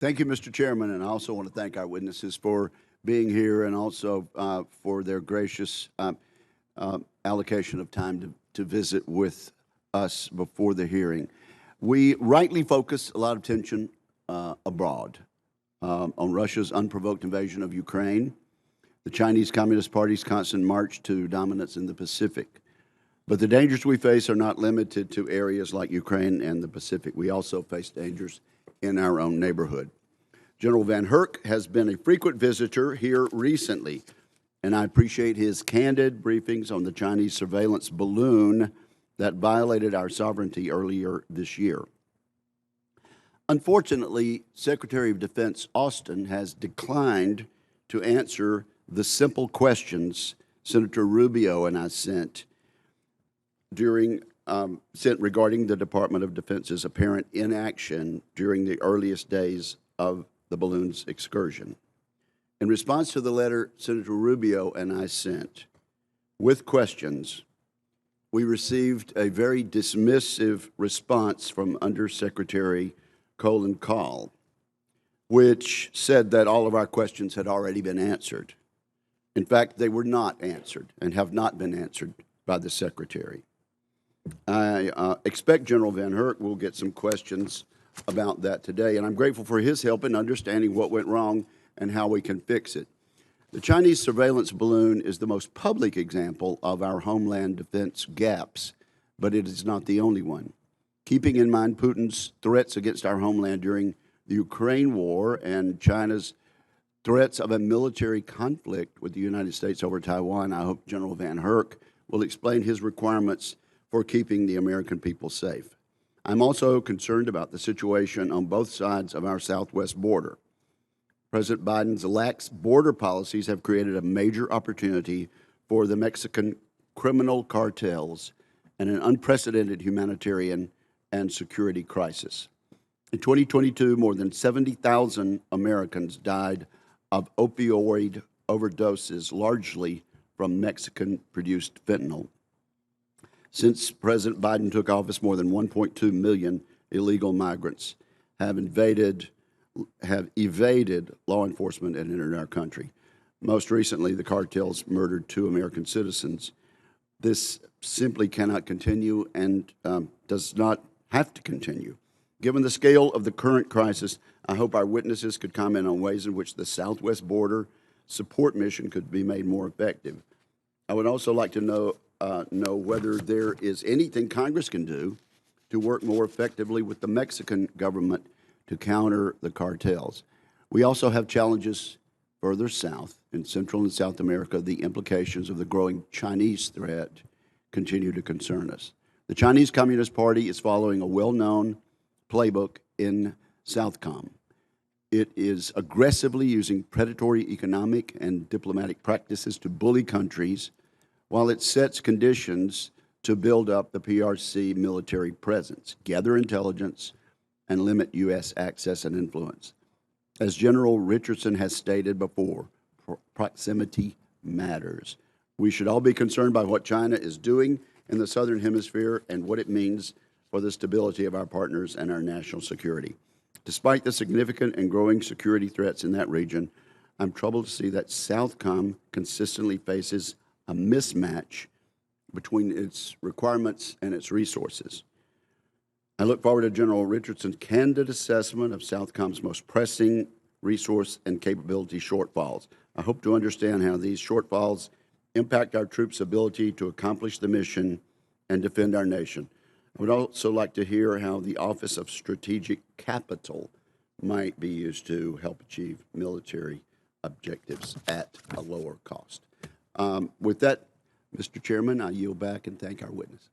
Thank you, Mr. Chairman, and I also want to thank our witnesses for being here and also for their gracious allocation of time to visit with us before the hearing. We rightly focus a lot of attention abroad on Russia's unprovoked invasion of Ukraine, the Chinese Communist Party's constant march to dominance in the Pacific. But the dangers we face are not limited to areas like Ukraine and the Pacific. We also face dangers in our own neighborhood. General Van Herk has been a frequent visitor here recently, and I appreciate his candid briefings on the Chinese surveillance balloon that violated our sovereignty earlier this year. Unfortunately, Secretary of Defense Austin has declined to answer the simple questions Senator Rubio and I sent regarding the Department of Defense's apparent inaction during the earliest days of the balloon's excursion. In response to the letter Senator Rubio and I sent with questions, we received a very dismissive response from Undersecretary Colin Kahl, which said that all of our questions had already been answered. In fact, they were not answered and have not been answered by the Secretary. I expect General Van Herk will get some questions about that today, and I'm grateful for his help in understanding what went wrong and how we can fix it. The Chinese surveillance balloon is the most public example of our homeland defense gaps, but it is not the only one. Keeping in mind Putin's threats against our homeland during the Ukraine war and China's threats of a military conflict with the United States over Taiwan, I hope General Van Herk will explain his requirements for keeping the American people safe. I'm also concerned about the situation on both sides of our southwest border. President Biden's lax border policies have created a major opportunity for the Mexican criminal cartels and an unprecedented humanitarian and security crisis. In 2022, more than 70,000 Americans died of opioid overdoses, largely from Mexican-produced fentanyl. Since President Biden took office, more than 1.2 million illegal migrants have evaded law enforcement and entered our country. Most recently, the cartels murdered 2 American citizens. This simply cannot continue and does not have to continue. Given the scale of the current crisis, I hope our witnesses could comment on ways in which the southwest border support mission could be made more effective. I would also like to know whether there is anything Congress can do to work more effectively with the Mexican government to counter the cartels. We also have challenges further south in Central and South America. The implications of the growing Chinese threat continue to concern us. The Chinese Communist Party is following a well-known playbook in Southcom. It is aggressively using predatory economic and diplomatic practices to bully countries while it sets conditions to build up the PRC military presence, gather intelligence, and limit U.S. access and influence. As General Richardson has stated before, proximity matters. We should all be concerned by what China is doing in the Southern Hemisphere and what it means for the stability of our partners and our national security. Despite the significant and growing security threats in that region, I'm troubled to see that Southcom consistently faces a mismatch between its requirements and its resources. I look forward to General Richardson's candid assessment of Southcom's most pressing resource and capability shortfalls. I hope to understand how these shortfalls impact our troops' ability to accomplish the mission and defend our nation. I would also like to hear how the Office of Strategic Capital might be used to help achieve military objectives at a lower cost. With that, Mr. Chairman, I yield back and thank our witnesses.